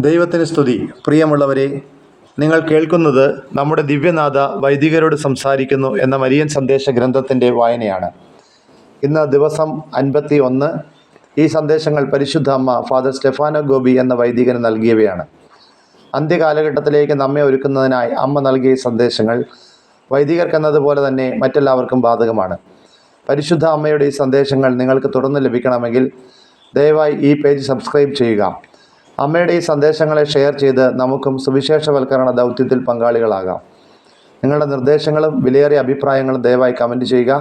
ദൈവത്തിന് സ്തുതി. പ്രിയമുള്ളവരെ, നിങ്ങൾ കേൾക്കുന്നത് നമ്മുടെ ദിവ്യനാഥ വൈദികരോട് സംസാരിക്കുന്നു എന്ന മരിയൻ സന്ദേശ ഗ്രന്ഥത്തിൻ്റെ വായനയാണ്. ഇന്ന് ദിവസം 51. ഈ സന്ദേശങ്ങൾ പരിശുദ്ധ അമ്മ ഫാദർ സ്റ്റെഫാനോ ഗോപി എന്ന വൈദികന് നൽകിയവയാണ്. അന്ത്യകാലഘട്ടത്തിലേക്ക് നമ്മെ ഒരുക്കുന്നതിനായി അമ്മ നൽകിയ ഈ സന്ദേശങ്ങൾ വൈദികർക്കെന്നതുപോലെ തന്നെ മറ്റെല്ലാവർക്കും ബാധകമാണ്. പരിശുദ്ധ അമ്മയുടെ ഈ സന്ദേശങ്ങൾ നിങ്ങൾക്ക് തുടർന്ന് ലഭിക്കണമെങ്കിൽ ദയവായി ഈ പേജ് സബ്സ്ക്രൈബ് ചെയ്യുക. അമ്മയുടെ ഈ സന്ദേശങ്ങളെ ഷെയർ ചെയ്ത് നമുക്കും സുവിശേഷവൽക്കരണ ദൗത്യത്തിൽ പങ്കാളികളാകാം. നിങ്ങളുടെ നിർദ്ദേശങ്ങളും വിലയേറിയ അഭിപ്രായങ്ങളും ദയവായി കമൻറ്റ് ചെയ്യുക.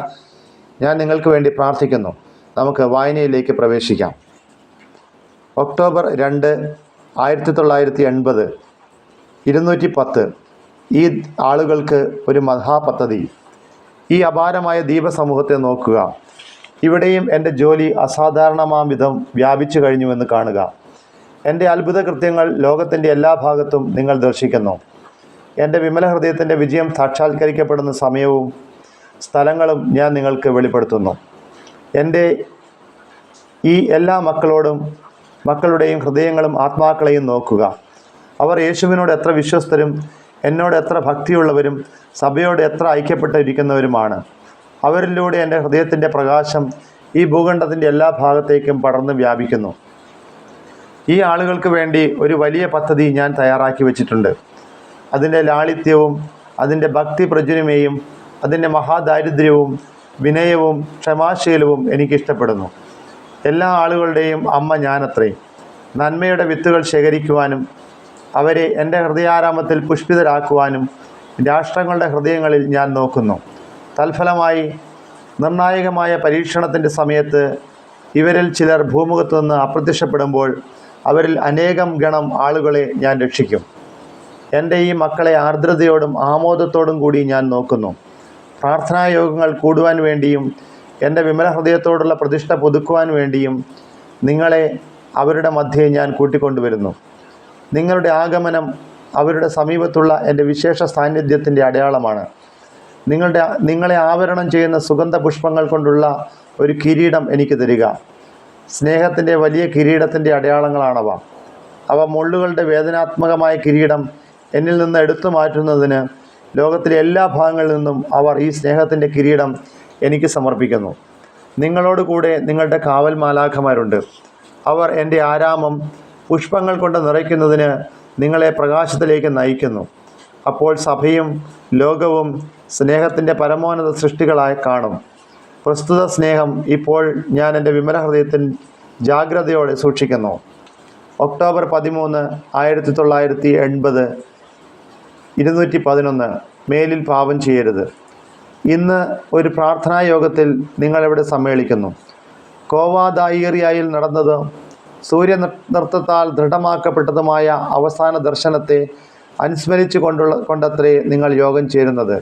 ഞാൻ നിങ്ങൾക്ക് വേണ്ടി പ്രാർത്ഥിക്കുന്നു. നമുക്ക് വായനയിലേക്ക് പ്രവേശിക്കാം. ഒക്ടോബർ 2, 1980, 210. ഈ ആളുകൾക്ക് ഒരു മഹാപദ്ധതി. ഈ അപാരമായ ദ്വീപസമൂഹത്തെ നോക്കുക. ഇവിടെയും എൻ്റെ ജോലി അസാധാരണമാം വിധം വ്യാപിച്ചു കഴിഞ്ഞുവെന്ന് കാണുക. എൻ്റെ അത്ഭുത കൃത്യങ്ങൾ ലോകത്തിൻ്റെ എല്ലാ ഭാഗത്തും നിങ്ങൾ ദർശിക്കുന്നു. എൻ്റെ വിമല ഹൃദയത്തിൻ്റെ വിജയം സാക്ഷാത്കരിക്കപ്പെടുന്ന സമയവും സ്ഥലങ്ങളും ഞാൻ നിങ്ങൾക്ക് വെളിപ്പെടുത്തുന്നു. എൻ്റെ ഈ എല്ലാ മക്കളുടെയും ഹൃദയങ്ങളും ആത്മാക്കളെയും നോക്കുക. അവർ യേശുവിനോട് എത്ര വിശ്വസ്തരും എന്നോട് എത്ര ഭക്തിയുള്ളവരും സഭയോട് എത്ര ഐക്യപ്പെട്ടിരിക്കുന്നവരുമാണ്. അവരിലൂടെ എൻ്റെ ഹൃദയത്തിൻ്റെ പ്രകാശം ഈ ഭൂഖണ്ഡത്തിൻ്റെ എല്ലാ ഭാഗത്തേക്കും പടർന്ന് വ്യാപിക്കുന്നു. ഈ ആളുകൾക്ക് വേണ്ടി ഒരു വലിയ പദ്ധതി ഞാൻ തയ്യാറാക്കി വച്ചിട്ടുണ്ട്. അതിൻ്റെ ലാളിത്യവും അതിൻ്റെ ഭക്തി പ്രചുരമയും അതിൻ്റെ മഹാദാരിദ്ര്യവും വിനയവും ക്ഷമാശീലവും എനിക്കിഷ്ടപ്പെടുന്നു. എല്ലാ ആളുകളുടെയും അമ്മ ഞാനത്രേ. നന്മയുടെ വിത്തുകൾ ശേഖരിക്കുവാനും അവരെ എൻ്റെ ഹൃദയാരാമത്തിൽ പുഷ്പിതരാക്കുവാനും രാഷ്ട്രങ്ങളുടെ ഹൃദയങ്ങളിൽ ഞാൻ നോക്കുന്നു. തൽഫലമായി നിർണായകമായ പരീക്ഷണത്തിൻ്റെ സമയത്ത് ഇവരിൽ ചിലർ ഭൂമുഖത്തു നിന്ന് അപ്രത്യക്ഷപ്പെടുമ്പോൾ അവരിൽ അനേകം ഗണം ആളുകളെ ഞാൻ രക്ഷിക്കും. എൻ്റെ ഈ മക്കളെ ആർദ്രതയോടും ആമോദത്തോടും കൂടി ഞാൻ നോക്കുന്നു. പ്രാർത്ഥനായോഗങ്ങൾ കൂടുവാൻ വേണ്ടിയും എൻ്റെ വിമല ഹൃദയത്തോടുള്ള പ്രതിഷ്ഠ പുതുക്കുവാൻ വേണ്ടിയും നിങ്ങളെ അവരുടെ മധ്യേ ഞാൻ കൂട്ടിക്കൊണ്ടുവരുന്നു. നിങ്ങളുടെ ആഗമനം അവരുടെ സമീപത്തുള്ള എൻ്റെ വിശേഷ സാന്നിധ്യത്തിൻ്റെ അടയാളമാണ്. നിങ്ങളെ ആവരണം ചെയ്യുന്ന സുഗന്ധ പുഷ്പങ്ങൾ കൊണ്ടുള്ള ഒരു കിരീടം എനിക്ക് തരിക. സ്നേഹത്തിൻ്റെ വലിയ കിരീടത്തിൻ്റെ അടയാളങ്ങളാണവ. അവ മുള്ളുകളുടെ വേദനാത്മകമായ കിരീടം എന്നിൽ നിന്ന് എടുത്തു മാറ്റുന്നതിന് ലോകത്തിലെ എല്ലാ ഭാഗങ്ങളിൽ നിന്നും അവർ ഈ സ്നേഹത്തിൻ്റെ കിരീടം എനിക്ക് സമർപ്പിക്കുന്നു. നിങ്ങളോട് കൂടെ നിങ്ങളുടെ കാവൽ മാലാഖമാരുണ്ട്. അവർ എൻ്റെ ആരാമം പുഷ്പങ്ങൾ കൊണ്ട് നിറയ്ക്കുന്നതിന് നിങ്ങളെ പ്രകാശത്തിലേക്ക് നയിക്കുന്നു. അപ്പോൾ സഭയും ലോകവും സ്നേഹത്തിൻ്റെ പരമോന്നത സൃഷ്ടികളായി കാണും. പ്രസ്തുത സ്നേഹം ഇപ്പോൾ ഞാൻ എൻ്റെ വിമല ഹൃദയത്തിൽ ജാഗ്രതയോടെ സൂക്ഷിക്കുന്നു. ഒക്ടോബർ 13, 1980, 211. മേലിൽ പാപം ചെയ്യരുത്. ഇന്ന് ഒരു പ്രാർത്ഥനാ യോഗത്തിൽ നിങ്ങളിവിടെ സമ്മേളിക്കുന്നു. കോവാദായിറിയായിൽ നടന്നതും സൂര്യനൃത്തത്താൽ ദൃഢമാക്കപ്പെട്ടതുമായ അവസാന ദർശനത്തെ അനുസ്മരിച്ചു കൊണ്ടത്രേ നിങ്ങൾ യോഗം ചേരുന്നത്.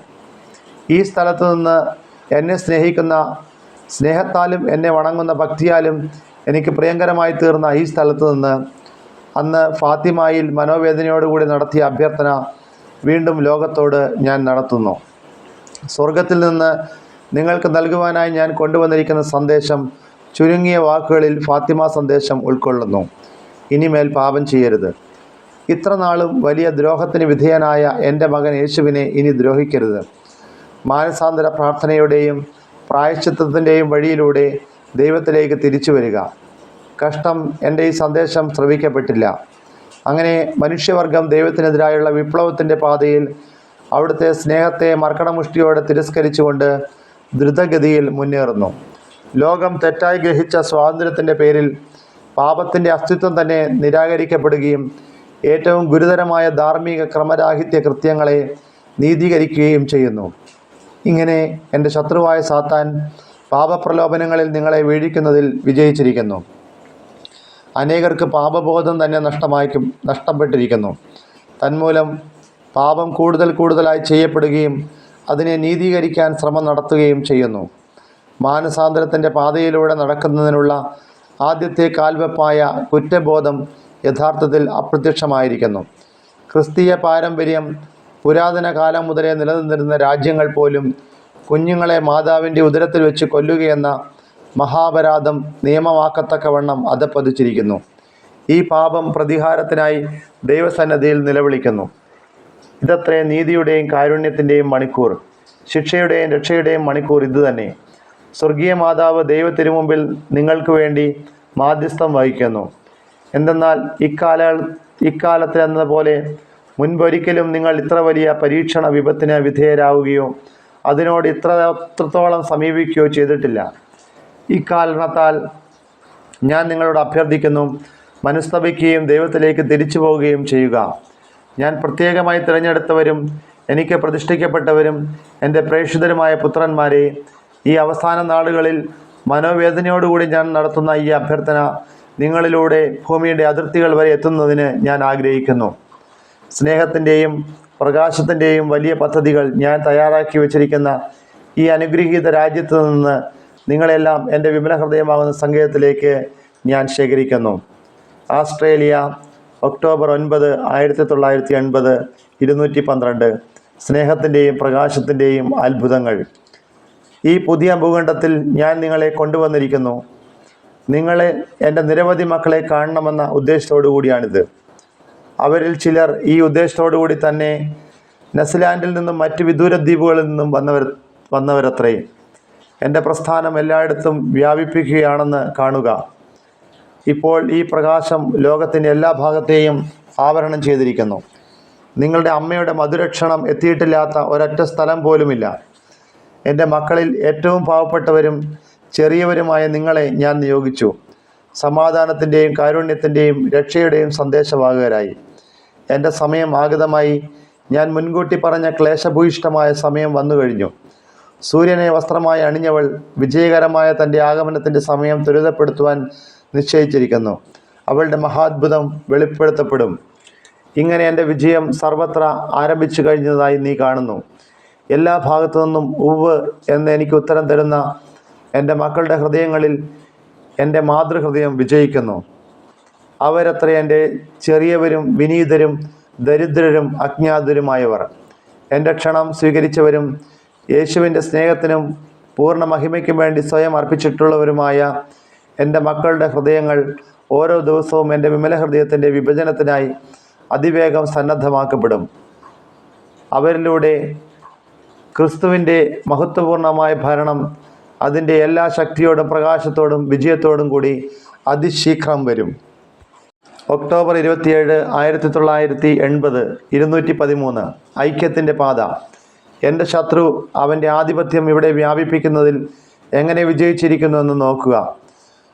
ഈ സ്ഥലത്തു നിന്ന് എന്നെ സ്നേഹിക്കുന്ന, സ്നേഹത്താലും എന്നെ വണങ്ങുന്ന ഭക്തിയാലും എനിക്ക് പ്രിയങ്കരമായി തീർന്ന ഈ സ്ഥലത്തു നിന്ന് അന്ന് ഫാത്തിമയിൽ മനോവേദനയോടുകൂടി നടത്തിയ അഭ്യർത്ഥന വീണ്ടും ലോകത്തോട് ഞാൻ നടത്തുന്നു. സ്വർഗത്തിൽ നിന്ന് നിങ്ങൾക്ക് നൽകുവാനായി ഞാൻ കൊണ്ടുവന്നിരിക്കുന്ന സന്ദേശം ചുരുങ്ങിയ വാക്കുകളിൽ ഫാത്തിമ സന്ദേശം ഉൾക്കൊള്ളുന്നു. ഇനിമേൽ പാപം ചെയ്യരുത്. ഇത്ര നാളും വലിയ ദ്രോഹത്തിന് വിധേയനായ എൻ്റെ മകൻ യേശുവിനെ ഇനി ദ്രോഹിക്കരുത്. മാനസാന്തര പ്രാർത്ഥനയുടെയും പ്രായശ്ചിത്തത്തിൻ്റെയും വഴിയിലൂടെ ദൈവത്തിലേക്ക് തിരിച്ചു വരിക. കഷ്ടം എൻ്റെ ഈ സന്ദേശം ശ്രവിക്കപ്പെട്ടില്ല. അങ്ങനെ മനുഷ്യവർഗം ദൈവത്തിനെതിരായുള്ള വിപ്ലവത്തിൻ്റെ പാതയിൽ അവിടുത്തെ സ്നേഹത്തെ മർക്കടമുഷ്ടിയോടെ തിരസ്കരിച്ചുകൊണ്ട് ദ്രുതഗതിയിൽ മുന്നേറുന്നു. ലോകം തെറ്റായി ഗ്രഹിച്ച സ്വാതന്ത്ര്യത്തിൻ്റെ പേരിൽ പാപത്തിൻ്റെ അസ്തിത്വം തന്നെ നിരാകരിക്കപ്പെടുകയും ഏറ്റവും ഗുരുതരമായ ധാർമ്മിക ക്രമരാഹിത്യ കൃത്യങ്ങളെ നീതീകരിക്കുകയും ചെയ്യുന്നു. ഇങ്ങനെ എൻ്റെ ശത്രുവായ സാത്താൻ പാപപ്രലോഭനങ്ങളിൽ നിങ്ങളെ വീഴിക്കുന്നതിൽ വിജയിച്ചിരിക്കുന്നു. അനേകർക്ക് പാപബോധം തന്നെ നഷ്ടപ്പെട്ടിരിക്കുന്നു. തന്മൂലം പാപം കൂടുതലായി ചെയ്യപ്പെടുകയും അതിനെ നീതീകരിക്കാൻ ശ്രമം നടത്തുകയും ചെയ്യുന്നു. മാനസാന്തരത്തിൻ്റെ പാതയിലൂടെ നടക്കുന്നതിനുള്ള ആദ്യത്തെ കാൽവെപ്പായ കുറ്റബോധം യഥാർത്ഥത്തിൽ അപ്രത്യക്ഷമായിരിക്കുന്നു. ക്രിസ്തീയ പാരമ്പര്യം പുരാതന കാലം മുതലേ നിലനിന്നിരുന്ന രാജ്യങ്ങൾ പോലും കുഞ്ഞുങ്ങളെ മാതാവിൻ്റെ ഉദരത്തിൽ വെച്ച് കൊല്ലുകയെന്ന മഹാപരാധം നിയമമാക്കത്തക്കവണ്ണം അധപ്പതിച്ചിരിക്കുന്നു. ഈ പാപം പ്രതികാരത്തിനായി ദൈവസന്നിധിയിൽ നിലവിളിക്കുന്നു. ഇതത്രേ നീതിയുടെയും കാരുണ്യത്തിൻ്റെയും മണിക്കൂർ, ശിക്ഷയുടെയും രക്ഷയുടെയും മണിക്കൂർ ഇതുതന്നെ. സ്വർഗീയ മാതാവ് ദൈവത്തിരുമുമ്പിൽ നിങ്ങൾക്ക് വേണ്ടി മാധ്യസ്ഥം വഹിക്കുന്നു. എന്തെന്നാൽ ഇക്കാലത്തിലെന്ന പോലെ മുൻപൊരിക്കലും നിങ്ങൾ ഇത്ര വലിയ പരീക്ഷണ വിപത്തിന് വിധേയരാവുകയോ അതിനോട് ഇത്രത്തോളം സമീപിക്കുകയോ ചെയ്തിട്ടില്ല. ഇക്കാരണത്താൽ ഞാൻ നിങ്ങളോട് അഭ്യർത്ഥിക്കുന്നു, മനസ്തപിക്കുകയും ദൈവത്തിലേക്ക് തിരിച്ചു പോവുകയും ചെയ്യുക. ഞാൻ പ്രത്യേകമായി തിരഞ്ഞെടുത്തവരും എനിക്ക് പ്രതിഷ്ഠിക്കപ്പെട്ടവരും എൻ്റെ പ്രേക്ഷിതരുമായ പുത്രന്മാരെ, ഈ അവസാന നാളുകളിൽ മനോവേദനയോടുകൂടി ഞാൻ നടത്തുന്ന ഈ അഭ്യർത്ഥന നിങ്ങളിലൂടെ ഭൂമിയുടെ അതിർത്തികൾ വരെ എത്തുന്നതിന് ഞാൻ ആഗ്രഹിക്കുന്നു. സ്നേഹത്തിൻ്റെയും പ്രകാശത്തിൻ്റെയും വലിയ പദ്ധതികൾ ഞാൻ തയ്യാറാക്കി വച്ചിരിക്കുന്ന ഈ അനുഗ്രഹീത രാജ്യത്തു നിന്ന് നിങ്ങളെല്ലാം എൻ്റെ വിമല ഹൃദയമാകുന്ന സങ്കേതത്തിലേക്ക് ഞാൻ ശേഖരിക്കുന്നു. Australia, October 9, 1980, 212. സ്നേഹത്തിൻ്റെയും പ്രകാശത്തിൻ്റെയും അത്ഭുതങ്ങൾ. ഈ പുതിയ ഭൂഖണ്ഡത്തിൽ ഞാൻ നിങ്ങളെ കൊണ്ടുവന്നിരിക്കുന്നു. നിങ്ങളെ എൻ്റെ നിരവധി മക്കളെ കാണണമെന്ന ഉദ്ദേശത്തോടു കൂടിയാണിത്. അവരിൽ ചിലർ ഈ ഉദ്ദേശത്തോടു കൂടി തന്നെ ന്യൂസിലാൻഡിൽ നിന്നും മറ്റ് വിദൂര ദ്വീപുകളിൽ നിന്നും വന്നവരത്രേ. എൻ്റെ പ്രസ്ഥാനം എല്ലായിടത്തും വ്യാപിപ്പിക്കുകയാണെന്ന് കാണുക. ഇപ്പോൾ ഈ പ്രകാശം ലോകത്തിൻ്റെ എല്ലാ ഭാഗത്തെയും ആവരണം ചെയ്തിരിക്കുന്നു. നിങ്ങളുടെ അമ്മയുടെ മധുരക്ഷണം എത്തിയിട്ടില്ലാത്ത ഒരൊറ്റ സ്ഥലം പോലുമില്ല. എൻ്റെ മക്കളിൽ ഏറ്റവും പാവപ്പെട്ടവരും ചെറിയവരുമായ നിങ്ങളെ ഞാൻ നിയോഗിച്ചു, സമാധാനത്തിൻ്റെയും കാരുണ്യത്തിൻ്റെയും രക്ഷയുടെയും സന്ദേശവാഹകരായി. എൻ്റെ സമയം ആഗതമായി. ഞാൻ മുൻകൂട്ടി പറഞ്ഞ ക്ലേശഭൂയിഷ്ടമായ സമയം വന്നു കഴിഞ്ഞു. സൂര്യനെ വസ്ത്രമായി അണിഞ്ഞവൾ വിജയകരമായ തൻ്റെ ആഗമനത്തിൻ്റെ സമയം ത്വരിതപ്പെടുത്തുവാൻ നിശ്ചയിച്ചിരിക്കുന്നു. അവളുടെ മഹാത്ഭുതം വെളിപ്പെടുത്തപ്പെടും. ഇങ്ങനെ എൻ്റെ വിജയം സർവത്ര ആരംഭിച്ചു കഴിഞ്ഞതായി നീ കാണുന്നു. എല്ലാ ഭാഗത്തു നിന്നും ഉവ്വ് എന്ന് എനിക്ക് ഉത്തരം തരുന്ന എൻ്റെ മക്കളുടെ ഹൃദയങ്ങളിൽ എൻ്റെ മാതൃഹൃദയം വിജയിക്കുന്നു. അവരത്ര എൻ്റെ ചെറിയവരും വിനീതരും ദരിദ്രരും അജ്ഞാതരുമായവർ. എൻ്റെ ക്ഷണം സ്വീകരിച്ചവരും യേശുവിൻ്റെ സ്നേഹത്തിനും പൂർണ്ണ മഹിമയ്ക്കും വേണ്ടി സ്വയം അർപ്പിച്ചിട്ടുള്ളവരുമായ എൻ്റെ മക്കളുടെ ഹൃദയങ്ങൾ ഓരോ ദിവസവും എൻ്റെ വിമല ഹൃദയത്തിൻ്റെ വിഭജനത്തിനായി അതിവേഗം സന്നദ്ധമാക്കപ്പെടും. അവരിലൂടെ ക്രിസ്തുവിൻ്റെ മഹത്വപൂർണമായ ഭരണം അതിൻ്റെ എല്ലാ ശക്തിയോടും പ്രകാശത്തോടും വിജയത്തോടും കൂടി അതിശീഘ്രം വരും. ഒക്ടോബർ 27, 1980, 213. ഐക്യത്തിൻ്റെ പാത. എൻ്റെ ശത്രു അവൻ്റെ ആധിപത്യം ഇവിടെ വ്യാപിപ്പിക്കുന്നതിൽ എങ്ങനെ വിജയിച്ചിരിക്കുന്നുവെന്ന് നോക്കുക.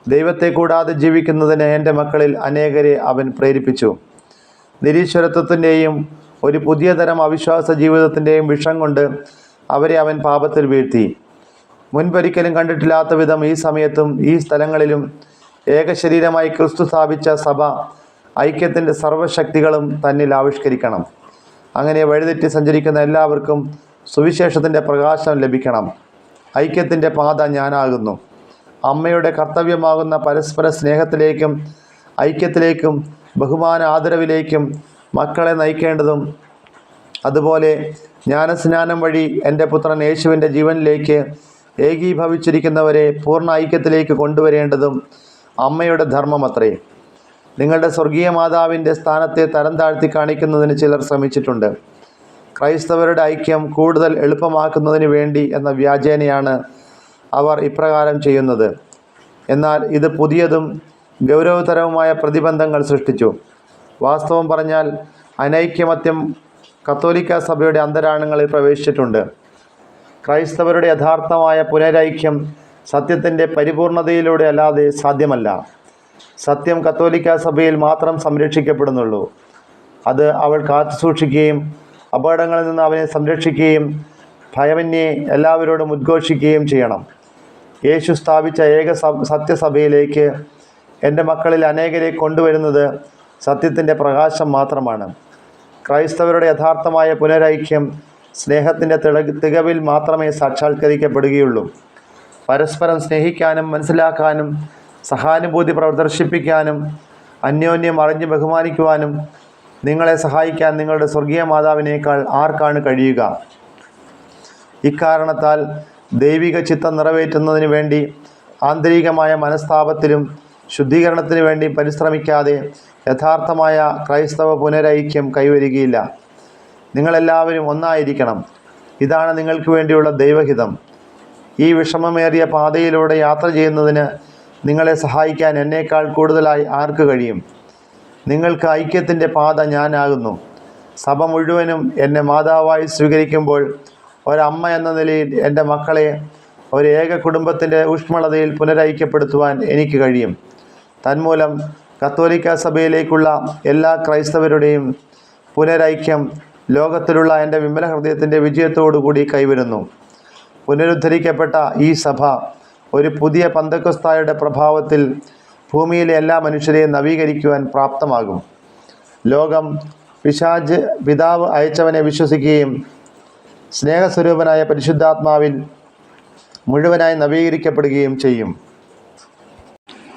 ദൈവത്തെ കൂടാതെ ജീവിക്കുന്നതിന് എൻ്റെ മക്കളിൽ അനേകരെ അവൻ പ്രേരിപ്പിച്ചു. നിരീശ്വരത്വത്തിൻ്റെയും ഒരു പുതിയ തരം അവിശ്വാസ ജീവിതത്തിൻ്റെയും വിഷം കൊണ്ട് അവരെ അവൻ പാപത്തിൽ വീഴ്ത്തി. മുൻപൊരിക്കലും കണ്ടിട്ടില്ലാത്ത വിധം ഈ സമയത്തും ഈ സ്ഥലങ്ങളിലും ഏകശരീരമായി ക്രിസ്തു സ്ഥാപിച്ച സഭ ഐക്യത്തിൻ്റെ സർവ്വശക്തികളും തന്നിൽ ആവിഷ്കരിക്കണം. അങ്ങനെ വഴിതെറ്റി സഞ്ചരിക്കുന്ന എല്ലാവർക്കും സുവിശേഷത്തിൻ്റെ പ്രകാശം ലഭിക്കണം. ഐക്യത്തിൻ്റെ പാത ഞാനാകുന്നു. അമ്മയുടെ കർത്തവ്യമാകുന്ന പരസ്പര സ്നേഹത്തിലേക്കും ഐക്യത്തിലേക്കും ബഹുമാന ആദരവിലേക്കും മക്കളെ നയിക്കേണ്ടതും അതുപോലെ ജ്ഞാനസ്നാനം വഴി എൻ്റെ പുത്രൻ യേശുവിൻ്റെ ജീവനിലേക്ക് ഏകീഭവിച്ചിരിക്കുന്നവരെ പൂർണ്ണ ഐക്യത്തിലേക്ക് കൊണ്ടുവരേണ്ടതും അമ്മയുടെ ധർമ്മമത്രേ. നിങ്ങളുടെ സ്വർഗീയ മാതാവിൻ്റെ സ്ഥാനത്തെ തരം താഴ്ത്തി കാണിക്കുന്നതിന് ചിലർ ശ്രമിച്ചിട്ടുണ്ട്. ക്രൈസ്തവരുടെ ഐക്യം കൂടുതൽ എളുപ്പമാക്കുന്നതിന് വേണ്ടി എന്ന വ്യാജേനയാണ് അവർ ഇപ്രകാരം ചെയ്യുന്നത്. എന്നാൽ ഇത് പുതിയതും ഗൗരവതരവുമായ പ്രതിബന്ധങ്ങൾ സൃഷ്ടിച്ചു. വാസ്തവം പറഞ്ഞാൽ അനൈക്യമത്യം കത്തോലിക്ക സഭയുടെ അന്തരാളങ്ങളിൽ പ്രവേശിച്ചിട്ടുണ്ട്. ക്രൈസ്തവരുടെ യഥാർത്ഥമായ പുനരൈക്യം സത്യത്തിൻ്റെ പരിപൂർണതയിലൂടെ അല്ലാതെ സാധ്യമല്ല. സത്യം കത്തോലിക്ക സഭയിൽ മാത്രം സംരക്ഷിക്കപ്പെടുന്നുള്ളൂ. അത് അവൾ കാത്തുസൂക്ഷിക്കുകയും അപകടങ്ങളിൽ നിന്ന് അവനെ സംരക്ഷിക്കുകയും ഭയമന്യേ എല്ലാവരോടും ഉദ്ഘോഷിക്കുകയും ചെയ്യണം. യേശു സ്ഥാപിച്ച ഏക സത്യസഭയിലേക്ക് എൻ്റെ മക്കളിൽ അനേകരെ കൊണ്ടുവരുന്നത് സത്യത്തിൻ്റെ പ്രകാശം മാത്രമാണ്. ക്രൈസ്തവരുടെ യഥാർത്ഥമായ പുനരൈക്യം സ്നേഹത്തിൻ്റെ തികവിൽ മാത്രമേ സാക്ഷാത്കരിക്കപ്പെടുകയുള്ളൂ. പരസ്പരം സ്നേഹിക്കാനും മനസ്സിലാക്കാനും സഹാനുഭൂതി പ്രദർശിപ്പിക്കാനും അന്യോന്യം അറിഞ്ഞ് ബഹുമാനിക്കുവാനും നിങ്ങളെ സഹായിക്കാൻ നിങ്ങളുടെ സ്വർഗീയ മാതാവിനേക്കാൾ ആർക്കാണ് കഴിയുക? ഇക്കാരണത്താൽ ദൈവിക ചിത്തം നിറവേറ്റുന്നതിന് വേണ്ടി ആന്തരികമായ മനസ്താപത്തിലും ശുദ്ധീകരണത്തിന് വേണ്ടി പരിശ്രമിക്കാതെ യഥാർത്ഥമായ ക്രൈസ്തവ പുനരൈക്യം കൈവരികയില്ല. നിങ്ങളെല്ലാവരും ഒന്നായിരിക്കണം. ഇതാണ് നിങ്ങൾക്ക് വേണ്ടിയുള്ള ദൈവഹിതം. ഈ വിഷമമേറിയ പാതയിലൂടെ യാത്ര ചെയ്യുന്നതിന് നിങ്ങളെ സഹായിക്കാൻ എന്നേക്കാൾ കൂടുതലായി ആർക്ക് കഴിയും? നിങ്ങൾക്ക് ഐക്യത്തിൻ്റെ പാത ഞാനാകുന്നു. സഭ മുഴുവനും എന്നെ മാതാവായി സ്വീകരിക്കുമ്പോൾ ഒരമ്മ എന്ന നിലയിൽ എൻ്റെ മക്കളെ ഒരു ഏക കുടുംബത്തിൻ്റെ ഊഷ്മളതയിൽ പുനരൈക്യപ്പെടുത്തുവാൻ എനിക്ക് കഴിയും. തന്മൂലം കത്തോലിക്ക സഭയിലേക്കുള്ള എല്ലാ ക്രൈസ്തവരുടെയും പുനരൈക്യം ലോകത്തിലുള്ള എൻ്റെ വിമല ഹൃദയത്തിൻ്റെ വിജയത്തോടുകൂടി കൈവരുന്നു. പുനരുദ്ധരിക്കപ്പെട്ട ഈ സഭ ഒരു പുതിയ പന്തക്കോസ്തായുടെ പ്രഭാവത്തിൽ ഭൂമിയിലെ എല്ലാ മനുഷ്യരെയും നവീകരിക്കുവാൻ പ്രാപ്തമാകും. ലോകം പിശാച് പിതാവ് അയച്ചവനെ വിശ്വസിക്കുകയും സ്നേഹസ്വരൂപനായ പരിശുദ്ധാത്മാവിൽ മുഴുവനായി നവീകരിക്കപ്പെടുകയും ചെയ്യും.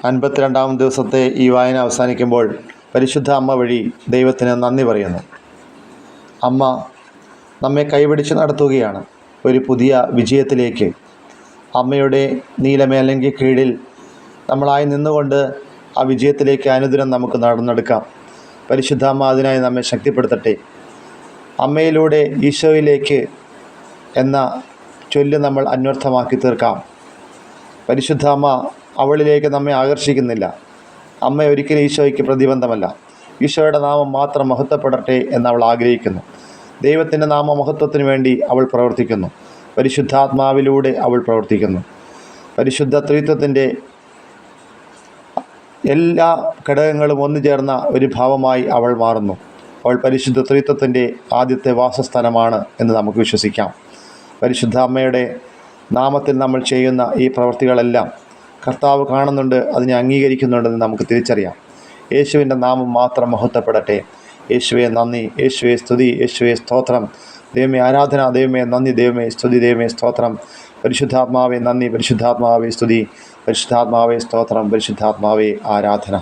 52-ാം ദിവസത്തെ ഈ വായന അവസാനിക്കുമ്പോൾ പരിശുദ്ധ അമ്മ വഴി ദൈവത്തിന് നന്ദി പറയുന്നു. അമ്മ നമ്മെ കൈപിടിച്ച് നടത്തുകയാണ് ഒരു പുതിയ വിജയത്തിലേക്ക്. അമ്മയുടെ നീലമേലങ്കി കീഴിൽ നമ്മളായി നിന്നുകൊണ്ട് ആ വിജയത്തിലേക്ക് അനുദിനം നമുക്ക് നടന്നെടുക്കാം. പരിശുദ്ധ അമ്മ അതിനായി നമ്മെ ശക്തിപ്പെടുത്തട്ടെ. അമ്മയിലൂടെ ഈശോയിലേക്ക് എന്ന ചൊല്ല് നമ്മൾ അന്വർത്ഥമാക്കി തീർക്കാം. പരിശുദ്ധ അമ്മ അവളിലേക്ക് നമ്മെ ആകർഷിക്കുന്നില്ല. അമ്മ ഒരിക്കലും ഈശോയ്ക്ക് പ്രതിബന്ധമല്ല. ഈശോയുടെ നാമം മാത്രം മഹത്വപ്പെടട്ടെ എന്ന് അവൾ ആഗ്രഹിക്കുന്നു. ദൈവത്തിൻ്റെ നാമമഹത്വത്തിന് വേണ്ടി അവൾ പ്രവർത്തിക്കുന്നു. പരിശുദ്ധാത്മാവിലൂടെ അവൾ പ്രവർത്തിക്കുന്നു. പരിശുദ്ധ ത്രിത്വത്തിൻ്റെ എല്ലാ ഘടകങ്ങളും ഒന്നു ചേർന്ന ഒരു ഭാവമായി അവൾ മാറുന്നു. അവൾ പരിശുദ്ധ ത്രിത്വത്തിൻ്റെ ആദ്യത്തെ വാസസ്ഥലമാണ് എന്ന് നമുക്ക് വിശ്വസിക്കാം. പരിശുദ്ധ അമ്മയുടെ നാമത്തിൽ നമ്മൾ ചെയ്യുന്ന ഈ പ്രവൃത്തികളെല്ലാം കർത്താവ് കാണുന്നുണ്ട്, അതിനെ അംഗീകരിക്കുന്നുണ്ടെന്ന് നമുക്ക് തിരിച്ചറിയാം. യേശുവിൻ്റെ നാമം മാത്രം മഹത്വപ്പെടട്ടെ. യേശുവെ നന്ദി, യേശുവെ സ്തുതി, യേശുവെ സ്തോത്രം. ദൈവമേ ആരാധന, ദൈവമേ നന്ദി, ദൈവമേ സ്തുതി, ദൈവമേ സ്തോത്രം. പരിശുദ്ധാത്മാവെ നന്ദി, പരിശുദ്ധാത്മാവെ സ്തുതി, പരിശുദ്ധാത്മാവെ സ്തോത്രം, പരിശുദ്ധാത്മാവെ ആരാധന.